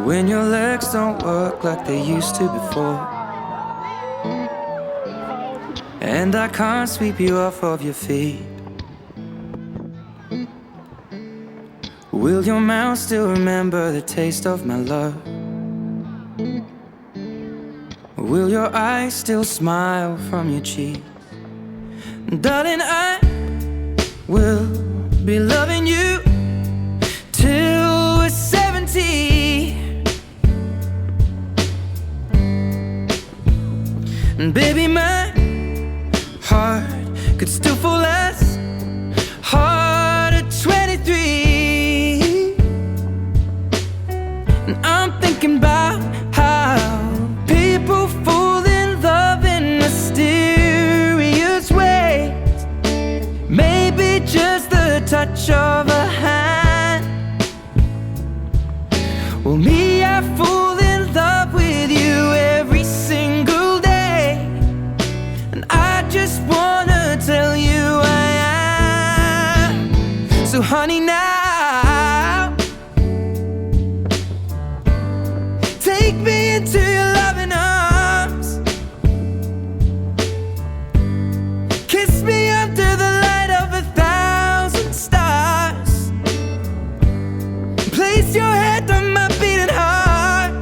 When your legs don't work like they used to before, and I can't sweep you off of your feet, will your mouth still remember the taste of my love? Will your eyes still smile from your cheeks? Darling, I will be loving you till we're 70. And baby, my heart could still fall as hard at 23. And I'm thinking about how people fall in love in mysterious ways. Maybe just the touch of a hand. Well, me, I fall in love with you every single day, and I just wanna tell you I am. So honey, now take me into your loving arms. Kiss me under the light of 1,000 stars. Place your head on my beating heart.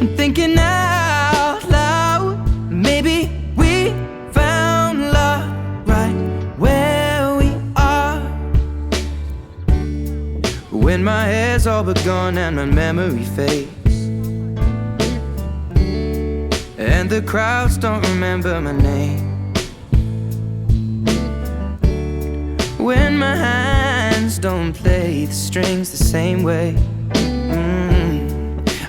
I'm thinking out loud, maybe we found love right where we are. When my hair's all but gone and my memory fades, and the crowds don't remember my name, when my hands don't play the strings the same way,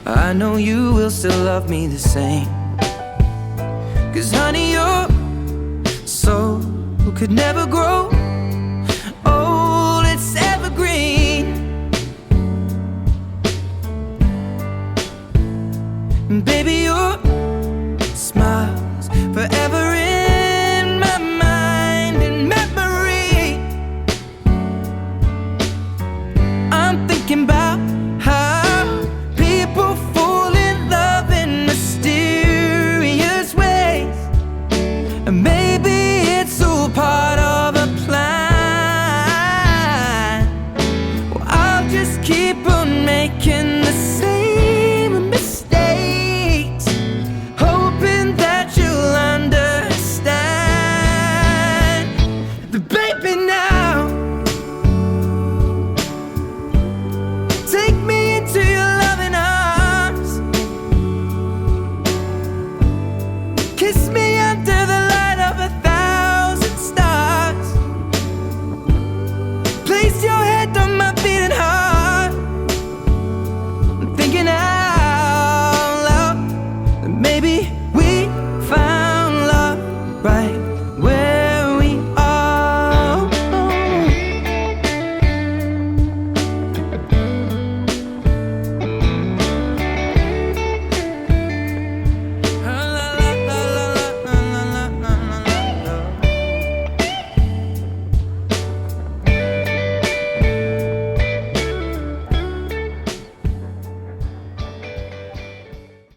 I know you will still love me the same. 'Cause honey, your soul could never grow old, it's evergreen. And baby, your smile's forever in my mind and memory. I'm thinking about how people fall in love in mysterious ways, and maybe it's all part of a plan. Well, I'll just keep on making